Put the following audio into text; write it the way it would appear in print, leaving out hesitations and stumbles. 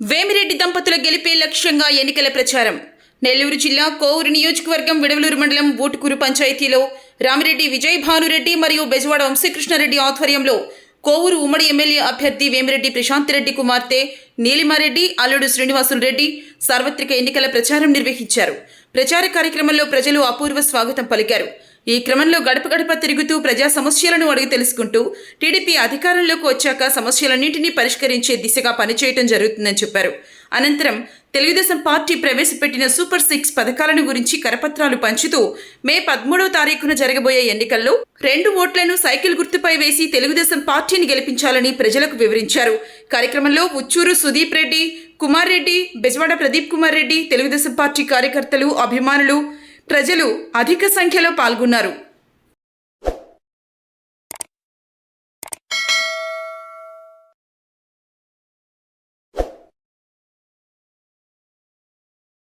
వేమిరెడ్డి దంపతుల గెలిపే లక్ష్యంగా ఎన్నికల ప్రచారం. నెల్లూరు జిల్లా కోవూరు నియోజకవర్గం విడవలూరు మండలం బూటుకూరు పంచాయతీలో రామిరెడ్డి విజయ్ భానురెడ్డి మరియు బెజవాడ వంశీకృష్ణారెడ్డి ఆధ్వర్యంలో కోవూరు ఉమ్మడి ఎమ్మెల్యే అభ్యర్థి వేమిరెడ్డి ప్రశాంత్ రెడ్డి కుమార్తె నీలిమారెడ్డి అల్లుడు శ్రీనివాసులు రెడ్డి సార్వత్రిక ఎన్నికల ప్రచారం నిర్వహించారు. ప్రచార కార్యక్రమంలో ప్రజలు అపూర్వ స్వాగతం పలికారు. ఈ క్రమంలో గడప గడప తిరుగుతూ ప్రజా సమస్యలను అడిగి తెలుసుకుంటూ టీడీపీ అధికారంలోకి వచ్చాక సమస్యలన్నింటినీ పరిష్కరించే దిశగా పనిచేయడం జరుగుతుందని చెప్పారు. అనంతరం తెలుగుదేశం పార్టీ ప్రవేశపెట్టిన సూపర్ 6 పథకాలను గురించి కరపత్రాలు పంచుతూ మే 13వ తారీఖున జరగబోయే ఎన్నికల్లో 2 ఓట్లను సైకిల్ గుర్తుపై వేసి తెలుగుదేశం పార్టీని గెలిపించాలని ప్రజలకు వివరించారు. కార్యక్రమంలో ఉచ్చూరు సుదీప్ రెడ్డి, కుమార్ రెడ్డి, బెజవాడ ప్రదీప్ కుమార్ రెడ్డి, తెలుగుదేశం పార్టీ కార్యకర్తలు, అభిమానులు, ప్రజలు అధిక సంఖ్యలో పాల్గొన్నారు.